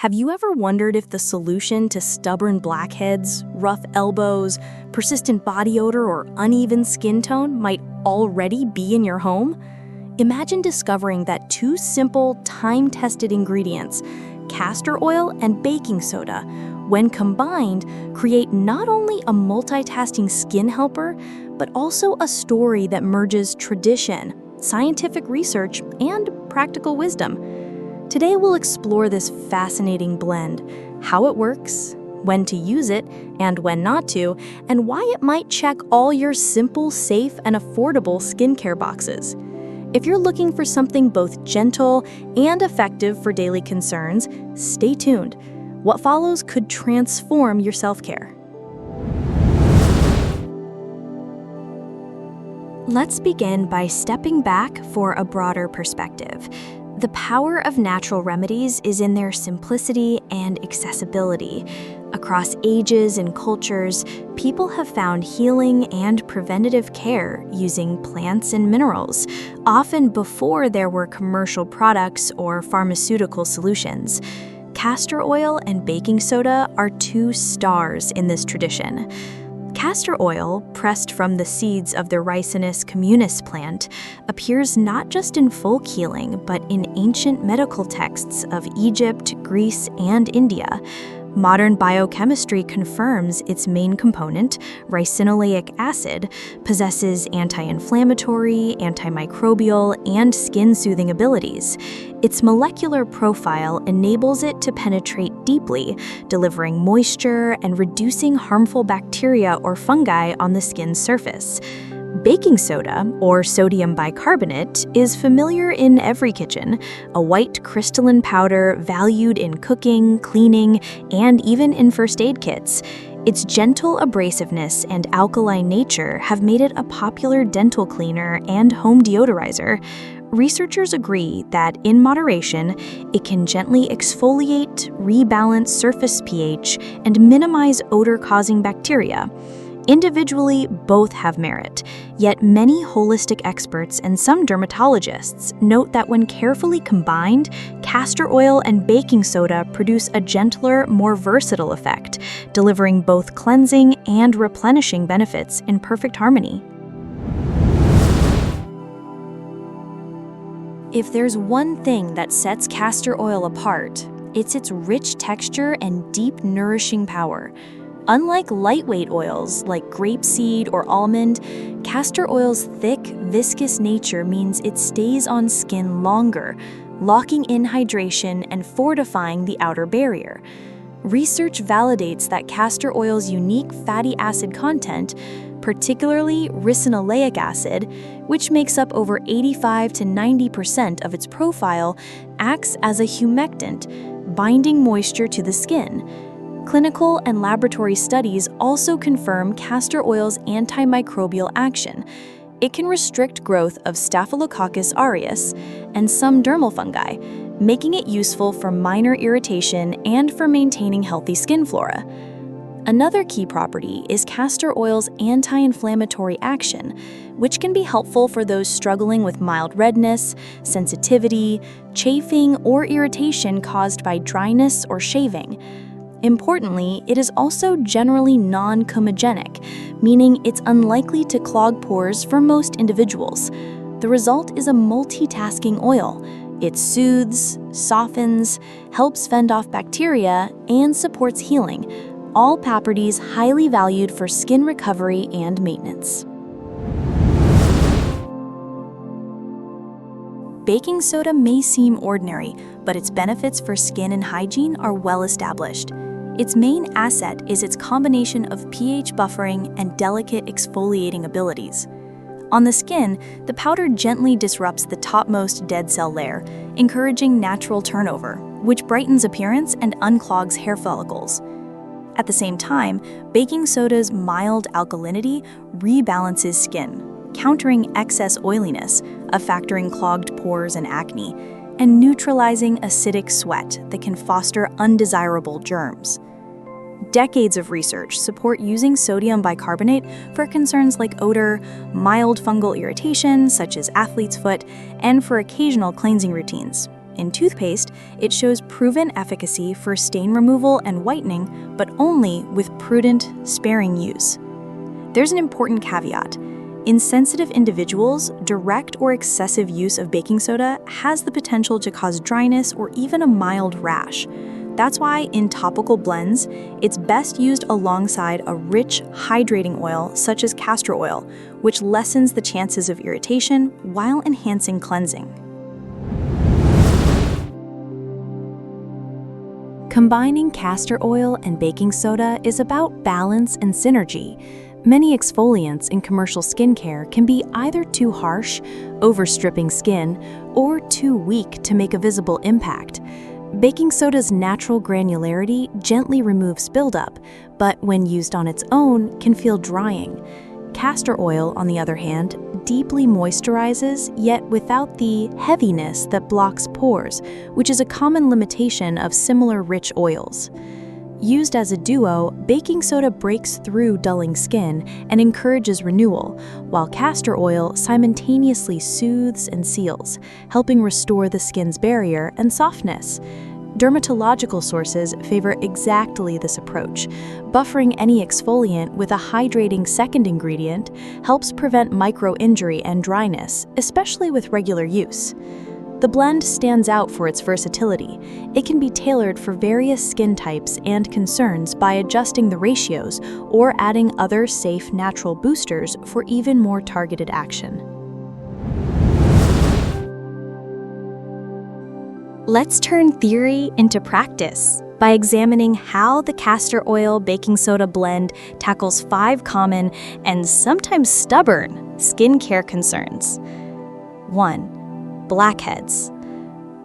Have you ever wondered if the solution to stubborn blackheads, rough elbows, persistent body odor, or uneven skin tone might already be in your home? Imagine discovering that two simple, time-tested ingredients, castor oil and baking soda, when combined, create not only a multitasking skin helper, but also a story that merges tradition, scientific research, and practical wisdom. Today we'll explore this fascinating blend, how it works, when to use it and when not to, and why it might check all your simple, safe, and affordable skincare boxes. If you're looking for something both gentle and effective for daily concerns, stay tuned. What follows could transform your self-care. Let's begin by stepping back for a broader perspective. The power of natural remedies is in their simplicity and accessibility. Across ages and cultures, people have found healing and preventative care using plants and minerals, often before there were commercial products or pharmaceutical solutions. Castor oil and baking soda are two stars in this tradition. Castor oil, pressed from the seeds of the Ricinus communis plant, appears not just in folk healing, but in ancient medical texts of Egypt, Greece, and India. Modern biochemistry confirms its main component, ricinoleic acid, possesses anti-inflammatory, antimicrobial, and skin-soothing abilities. Its molecular profile enables it to penetrate deeply, delivering moisture and reducing harmful bacteria or fungi on the skin's surface. Baking soda, or sodium bicarbonate, is familiar in every kitchen, a white crystalline powder valued in cooking, cleaning, and even in first aid kits. Its gentle abrasiveness and alkaline nature have made it a popular dental cleaner and home deodorizer. Researchers agree that, in moderation, it can gently exfoliate, rebalance surface pH, and minimize odor-causing bacteria. Individually, both have merit, yet many holistic experts and some dermatologists note that when carefully combined, castor oil and baking soda produce a gentler, more versatile effect, delivering both cleansing and replenishing benefits in perfect harmony. If there's one thing that sets castor oil apart, it's its rich texture and deep, nourishing power. Unlike lightweight oils like grapeseed or almond, castor oil's thick, viscous nature means it stays on skin longer, locking in hydration and fortifying the outer barrier. Research validates that castor oil's unique fatty acid content, particularly ricinoleic acid, which makes up over 85 to 90% of its profile, acts as a humectant, binding moisture to the skin. Clinical and laboratory studies also confirm castor oil's antimicrobial action. It can restrict growth of Staphylococcus aureus and some dermal fungi, making it useful for minor irritation and for maintaining healthy skin flora. Another key property is castor oil's anti-inflammatory action, which can be helpful for those struggling with mild redness, sensitivity, chafing, or irritation caused by dryness or shaving. Importantly, it is also generally non-comedogenic, meaning it's unlikely to clog pores for most individuals. The result is a multitasking oil. It soothes, softens, helps fend off bacteria, and supports healing, all properties highly valued for skin recovery and maintenance. Baking soda may seem ordinary, but its benefits for skin and hygiene are well established. Its main asset is its combination of pH buffering and delicate exfoliating abilities. On the skin, the powder gently disrupts the topmost dead cell layer, encouraging natural turnover, which brightens appearance and unclogs hair follicles. At the same time, baking soda's mild alkalinity rebalances skin, countering excess oiliness, a factor in clogged pores and acne, and neutralizing acidic sweat that can foster undesirable germs. Decades of research support using sodium bicarbonate for concerns like odor, mild fungal irritation such as athlete's foot, and for occasional cleansing routines. In toothpaste, it shows proven efficacy for stain removal and whitening, but only with prudent, sparing use. There's an important caveat. In sensitive individuals, direct or excessive use of baking soda has the potential to cause dryness or even a mild rash. That's why in topical blends, it's best used alongside a rich, hydrating oil such as castor oil, which lessens the chances of irritation while enhancing cleansing. Combining castor oil and baking soda is about balance and synergy. Many exfoliants in commercial skincare can be either too harsh, overstripping skin, or too weak to make a visible impact. Baking soda's natural granularity gently removes buildup, but when used on its own, can feel drying. Castor oil, on the other hand, deeply moisturizes, yet without the heaviness that blocks pores, which is a common limitation of similar rich oils. Used as a duo, baking soda breaks through dulling skin and encourages renewal, while castor oil simultaneously soothes and seals, helping restore the skin's barrier and softness. Dermatological sources favor exactly this approach. Buffering any exfoliant with a hydrating second ingredient helps prevent micro-injury and dryness, especially with regular use. The blend stands out for its versatility. It can be tailored for various skin types and concerns by adjusting the ratios or adding other safe natural boosters for even more targeted action. Let's turn theory into practice by examining how the castor oil baking soda blend tackles 5 common and sometimes stubborn skincare concerns. 1. Blackheads.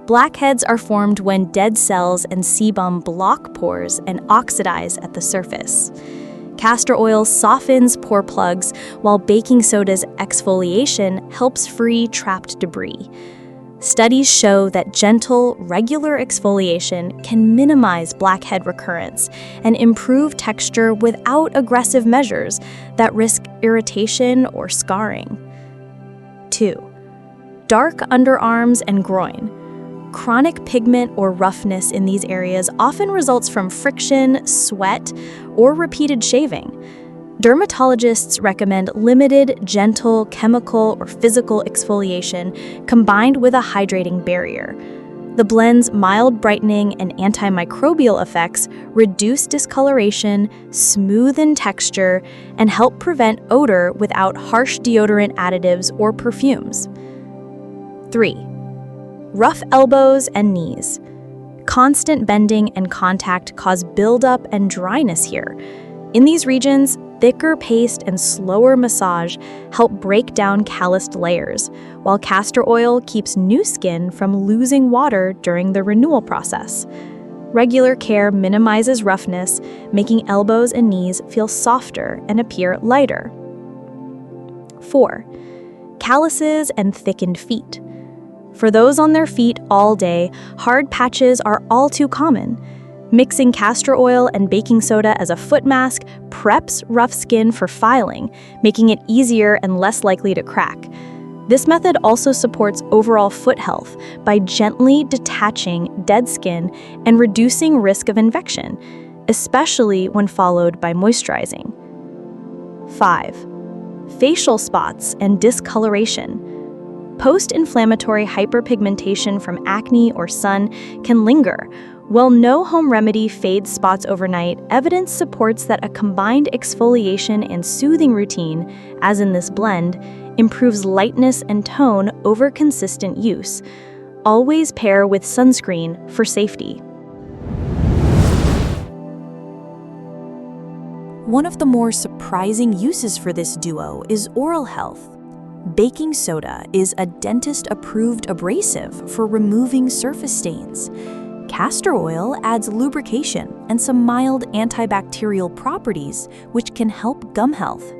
Blackheads are formed when dead cells and sebum block pores and oxidize at the surface. Castor oil softens pore plugs, while baking soda's exfoliation helps free trapped debris. Studies show that gentle, regular exfoliation can minimize blackhead recurrence and improve texture without aggressive measures that risk irritation or scarring. 2. Dark underarms and groin. Chronic pigment or roughness in these areas often results from friction, sweat, or repeated shaving. Dermatologists recommend limited, gentle, chemical or physical exfoliation combined with a hydrating barrier. The blend's mild brightening and antimicrobial effects reduce discoloration, smoothen texture, and help prevent odor without harsh deodorant additives or perfumes. 3. Rough elbows and knees. Constant bending and contact cause buildup and dryness here. In these regions, thicker paste and slower massage help break down calloused layers, while castor oil keeps new skin from losing water during the renewal process. Regular care minimizes roughness, making elbows and knees feel softer and appear lighter. 4. Calluses and thickened feet. For those on their feet all day, hard patches are all too common. Mixing castor oil and baking soda as a foot mask preps rough skin for filing, making it easier and less likely to crack. This method also supports overall foot health by gently detaching dead skin and reducing risk of infection, especially when followed by moisturizing. 5. Facial spots and discoloration. Post-inflammatory hyperpigmentation from acne or sun can linger. While no home remedy fades spots overnight, evidence supports that a combined exfoliation and soothing routine, as in this blend, improves lightness and tone over consistent use. Always pair with sunscreen for safety. One of the more surprising uses for this duo is oral health. Baking soda is a dentist-approved abrasive for removing surface stains. Castor oil adds lubrication and some mild antibacterial properties, which can help gum health.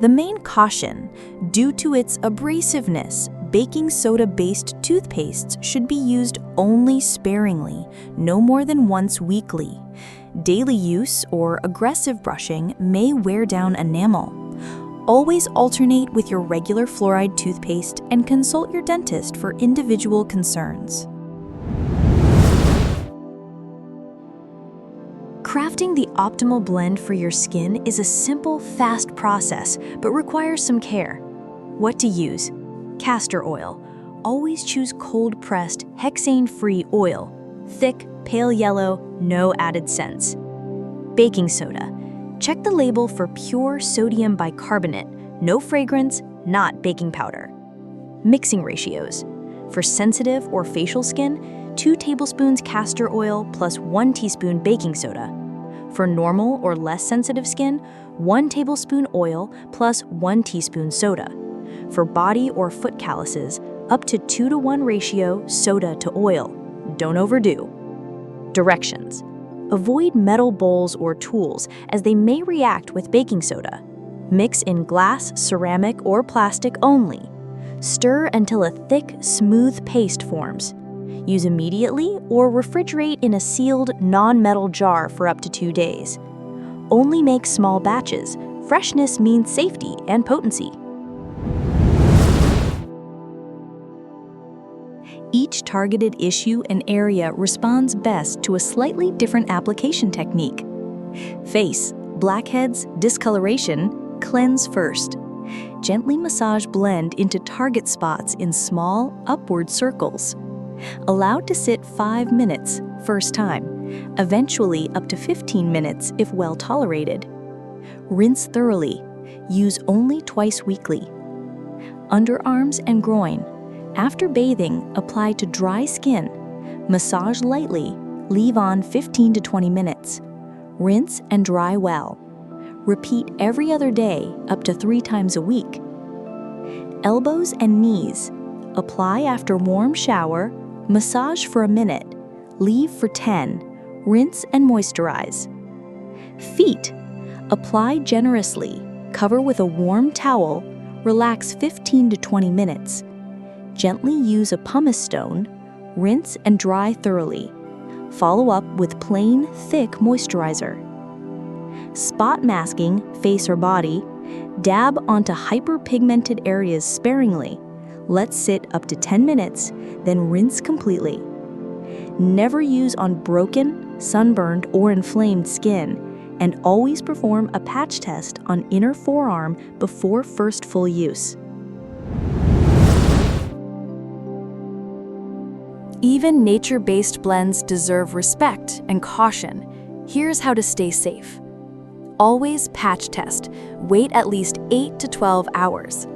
The main caution: due to its abrasiveness, baking soda-based toothpastes should be used only sparingly, no more than once weekly. Daily use or aggressive brushing may wear down enamel. Always alternate with your regular fluoride toothpaste and consult your dentist for individual concerns. Crafting the optimal blend for your skin is a simple, fast process, but requires some care. What to use? Castor oil. Always choose cold-pressed, hexane-free oil. Thick, pale yellow, no added scents. Baking soda. Check the label for pure sodium bicarbonate, no fragrance, not baking powder. Mixing ratios. For sensitive or facial skin, 2 tablespoons castor oil plus 1 teaspoon baking soda. For normal or less sensitive skin, 1 tablespoon oil plus 1 teaspoon soda. For body or foot calluses, up to 2-to-1 ratio soda to oil. Don't overdo. Directions. Avoid metal bowls or tools as they may react with baking soda. Mix in glass, ceramic, or plastic only. Stir until a thick, smooth paste forms. Use immediately or refrigerate in a sealed, non-metal jar for up to 2 days. Only make small batches. Freshness means safety and potency. Each targeted issue and area responds best to a slightly different application technique. Face, blackheads, discoloration, cleanse first. Gently massage blend into target spots in small, upward circles. Allowed to sit 5 minutes, first time, eventually up to 15 minutes if well tolerated. Rinse thoroughly. Use only twice weekly. Underarms and groin. After bathing, apply to dry skin. Massage lightly. Leave on 15 to 20 minutes. Rinse and dry well. Repeat every other day, up to 3 times a week. Elbows and knees. Apply after warm shower. Massage for a minute. Leave for 10. Rinse and moisturize. Feet. Apply generously. Cover with a warm towel. Relax 15 to 20 minutes. Gently use a pumice stone. Rinse and dry thoroughly. Follow up with plain, thick moisturizer. Spot masking, face or body. Dab onto hyperpigmented areas sparingly. Let sit up to 10 minutes, then rinse completely. Never use on broken, sunburned, or inflamed skin, and always perform a patch test on inner forearm before first full use. Even nature-based blends deserve respect and caution. Here's how to stay safe. Always patch test. Wait at least 8 to 12 hours.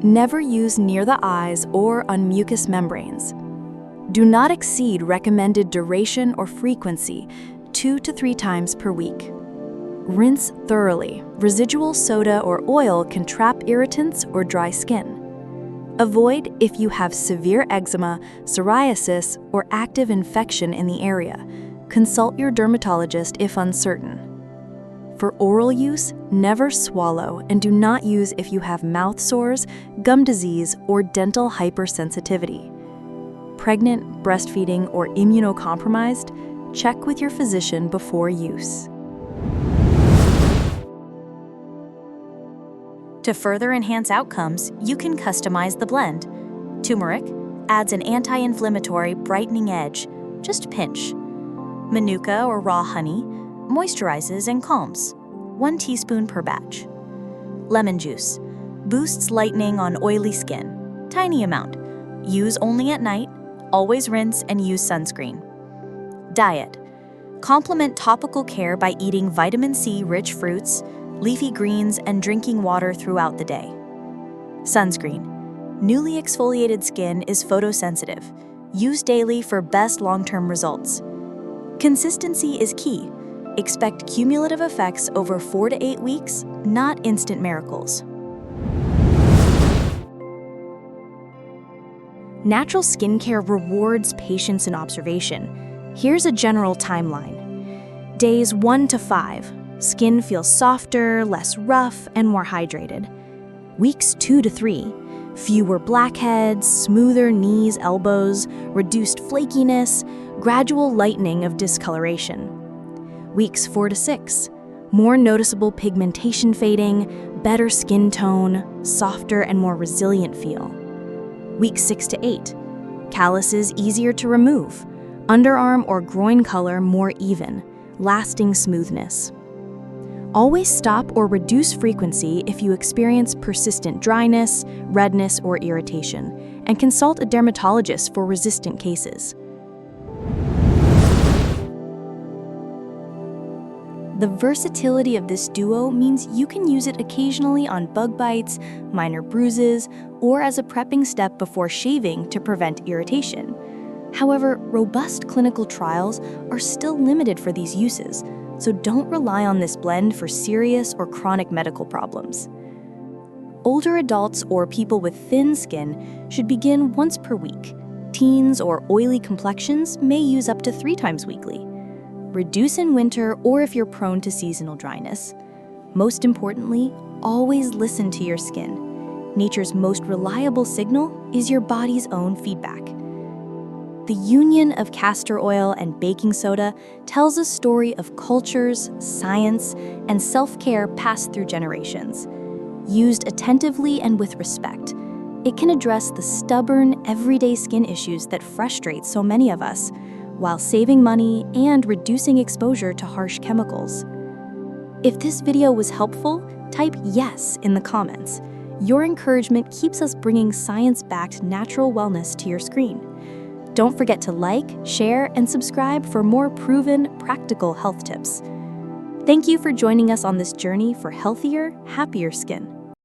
Never use near the eyes or on mucous membranes. Do not exceed recommended duration or frequency, 2 to 3 times per week. Rinse thoroughly. Residual soda or oil can trap irritants or dry skin. Avoid if you have severe eczema, psoriasis, or active infection in the area. Consult your dermatologist if uncertain. For oral use, never swallow and do not use if you have mouth sores, gum disease, or dental hypersensitivity. Pregnant, breastfeeding, or immunocompromised, check with your physician before use. To further enhance outcomes, you can customize the blend. Turmeric adds an anti-inflammatory, brightening edge, just pinch. Manuka or raw honey moisturizes and calms, 1 teaspoon per batch. Lemon juice boosts lightening on oily skin, tiny amount. Use only at night, always rinse and use sunscreen. Diet complement topical care by eating vitamin C-rich fruits, leafy greens, and drinking water throughout the day. Sunscreen. Newly exfoliated skin is photosensitive. Use daily for best long-term results. Consistency is key. Expect cumulative effects over 4 to 8 weeks, not instant miracles. Natural skincare rewards patience and observation. Here's a general timeline. Days 1 to 5. Skin feels softer, less rough, and more hydrated. Weeks 2 to 3. Fewer blackheads, smoother knees, elbows, reduced flakiness, gradual lightening of discoloration. Weeks 4 to 6. More noticeable pigmentation fading, better skin tone, softer and more resilient feel. Weeks 6 to 8. Calluses easier to remove. Underarm or groin color more even. lasting smoothness. Always stop or reduce frequency if you experience persistent dryness, redness, or irritation, and consult a dermatologist for resistant cases. The versatility of this duo means you can use it occasionally on bug bites, minor bruises, or as a prepping step before shaving to prevent irritation. However, robust clinical trials are still limited for these uses, so don't rely on this blend for serious or chronic medical problems. Older adults or people with thin skin should begin once per week. Teens or oily complexions may use up to 3 times weekly. Reduce in winter or if you're prone to seasonal dryness. Most importantly, always listen to your skin. Nature's most reliable signal is your body's own feedback. The union of castor oil and baking soda tells a story of cultures, science, and self-care passed through generations. Used attentively and with respect, it can address the stubborn, everyday skin issues that frustrate so many of us, while saving money and reducing exposure to harsh chemicals. If this video was helpful, type yes in the comments. Your encouragement keeps us bringing science-backed natural wellness to your screen. Don't forget to like, share, and subscribe for more proven, practical health tips. Thank you for joining us on this journey for healthier, happier skin.